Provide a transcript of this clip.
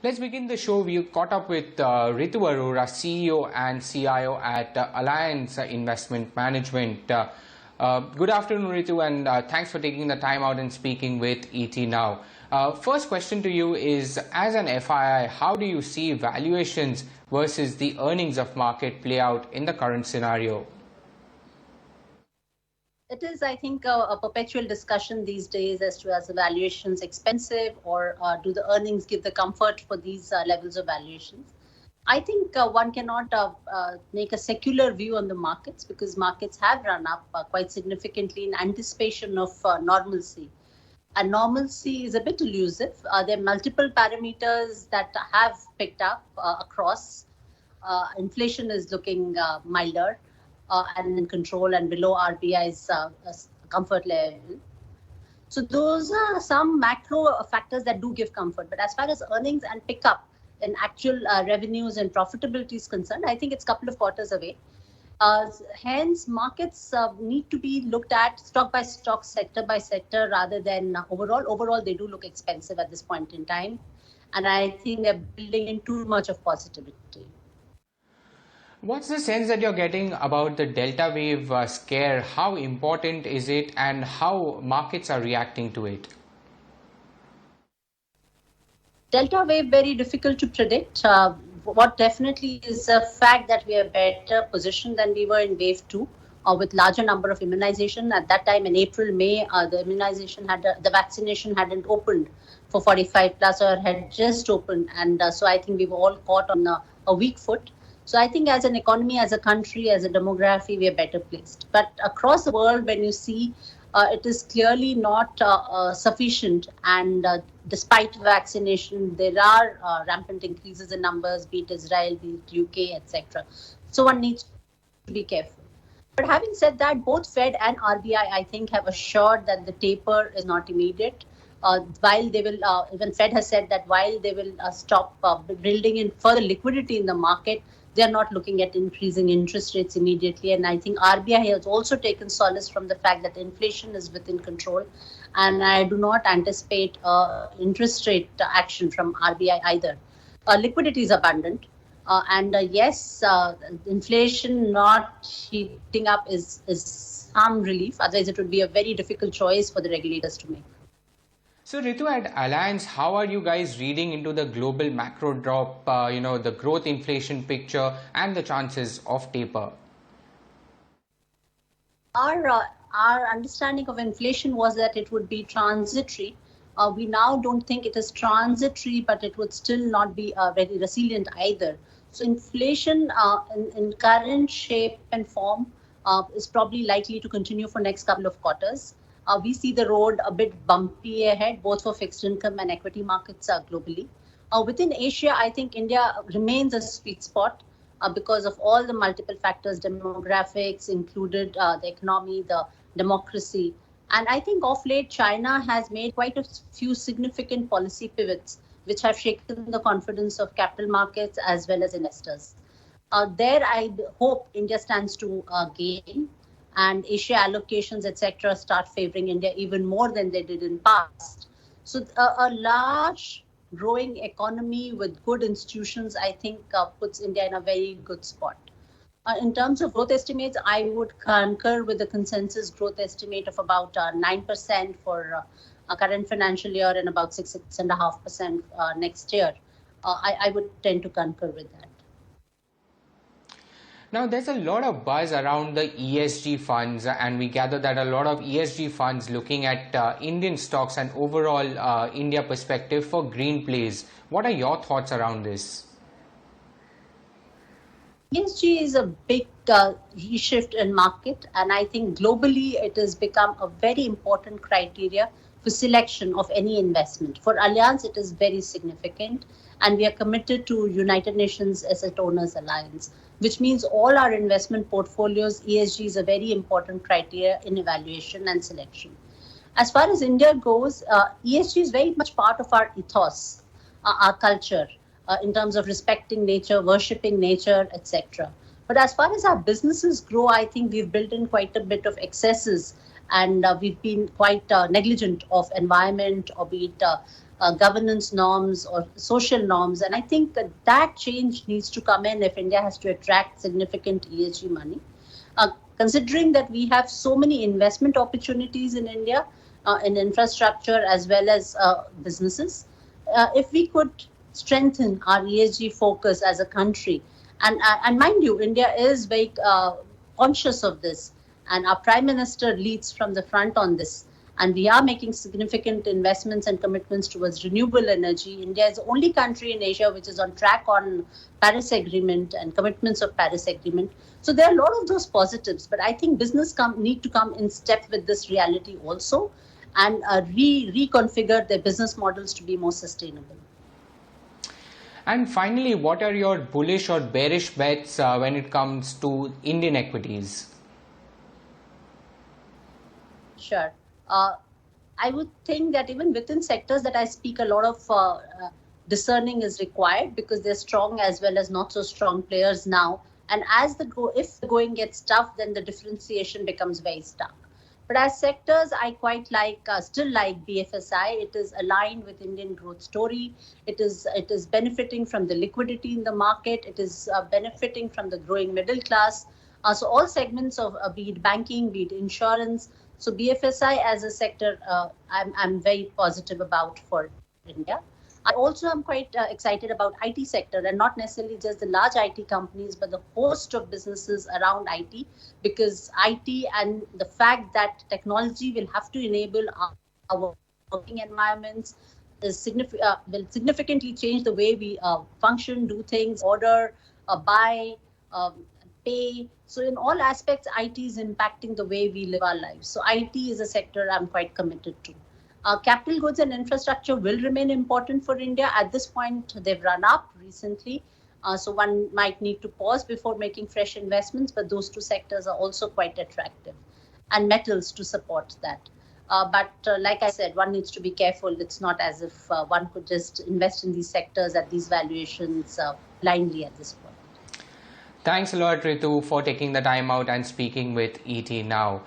Let's begin the show. We caught up with Ritu Arora, CEO and CIO at Alliance Investment Management. Good afternoon, Ritu, and thanks for taking the time out and speaking with ET Now. First question to you is, as an FII, how do you see valuations versus the earnings of market play out in the current scenario? It is, I think, a perpetual discussion these days as to as the valuations expensive or do the earnings give the comfort for these levels of valuations. I think one cannot make a secular view on the markets because markets have run up quite significantly in anticipation of normalcy. And normalcy is a bit elusive. There are multiple parameters that have picked up across. Inflation is looking milder. And in control and below RBI's comfort level. So those are some macro factors that do give comfort. But as far as earnings and pickup in actual revenues and profitability is concerned, I think it's a couple of quarters away. Hence, markets need to be looked at stock by stock, sector by sector, rather than overall. Overall, they do look expensive at this point in time. And I think they're building in too much of positivity. What's the sense that you're getting about the Delta wave scare? How important is it and how markets are reacting to it? Delta wave, very difficult to predict. What definitely is a fact that we are better positioned than we were in wave 2 with larger number of immunization. At that time in April, May, the vaccination hadn't opened for 45 plus or had just opened. And so I think we were all caught on a weak foot. So I think as an economy, as a country, as a demography, we are better placed. But across the world, when you see, it is clearly not sufficient. And despite vaccination, there are rampant increases in numbers, be it Israel, be it UK, etc. So one needs to be careful. But having said that, both Fed and RBI, I think, have assured that the taper is not immediate. While they will, even Fed has said that while they will stop building in further liquidity in the market, they are not looking at increasing interest rates immediately. And I think RBI has also taken solace from the fact that inflation is within control. And I do not anticipate interest rate action from RBI either. Liquidity is abundant. Yes, inflation not heating up is some relief. Otherwise, it would be a very difficult choice for the regulators to make. So Ritu, at Alliance, how are you guys reading into the global macro drop, the growth inflation picture and the chances of taper? Our understanding of inflation was that it would be transitory. We now don't think it is transitory, but it would still not be very resilient either. So inflation in current shape and form is probably likely to continue for next couple of quarters. We see the road a bit bumpy ahead, both for fixed income and equity markets globally. Within Asia, I think India remains a sweet spot because of all the multiple factors, demographics included, the economy, the democracy. And I think of late, China has made quite a few significant policy pivots, which have shaken the confidence of capital markets as well as investors. There, I hope India stands to gain. And Asia allocations, etc., start favoring India even more than they did in past. So a large growing economy with good institutions, I think, puts India in a very good spot. In terms of growth estimates, I would concur with the consensus growth estimate of about 9% for a current financial year and about 6.5% next year. I would tend to concur with that. Now, there's a lot of buzz around the ESG funds, and we gather that a lot of ESG funds looking at Indian stocks and overall India perspective for green plays. What are your thoughts around this? ESG is a big reshift in market, and I think globally it has become a very important criteria for selection of any investment. For Allianz, it is very significant, and we are committed to United Nations Asset Owners Alliance, which means all our investment portfolios, ESG is a very important criteria in evaluation and selection. As far as India goes, ESG is very much part of our ethos, our culture, in terms of respecting nature, worshipping nature, etc. But as far as our businesses grow, I think we've built in quite a bit of excesses and we've been quite negligent of environment, or be it governance norms or social norms. And I think that change needs to come in if India has to attract significant ESG money. Considering that we have so many investment opportunities in India, in infrastructure as well as businesses, if we could strengthen our ESG focus as a country, and mind you, India is very conscious of this, and our Prime Minister leads from the front on this. And we are making significant investments and commitments towards renewable energy. India is the only country in Asia which is on track on Paris Agreement and commitments of Paris Agreement. So there are a lot of those positives, but I think business need to come in step with this reality also, and reconfigure their business models to be more sustainable. And finally, what are your bullish or bearish bets when it comes to Indian equities? Sure. I would think that even within sectors that I speak, a lot of discerning is required, because they're strong as well as not so strong players now. And as if the going gets tough, then the differentiation becomes very stark. But as sectors, I quite still like BFSI. It is aligned with Indian growth story. It is benefiting from the liquidity in the market. It is benefiting from the growing middle class. So all segments of be it banking, be it insurance. So BFSI as a sector, I'm very positive about for India. I also am quite excited about IT sector, and not necessarily just the large IT companies, but the host of businesses around IT, because IT and the fact that technology will have to enable our working environments will significantly change the way we function, do things, order, buy, pay. So in all aspects, IT is impacting the way we live our lives. So IT is a sector I'm quite committed to. Capital goods and infrastructure will remain important for India. At this point, they've run up recently. So one might need to pause before making fresh investments, but those two sectors are also quite attractive. And metals to support that. But like I said, one needs to be careful. It's not as if one could just invest in these sectors at these valuations blindly at this point. Thanks a lot, Ritu, for taking the time out and speaking with ET Now.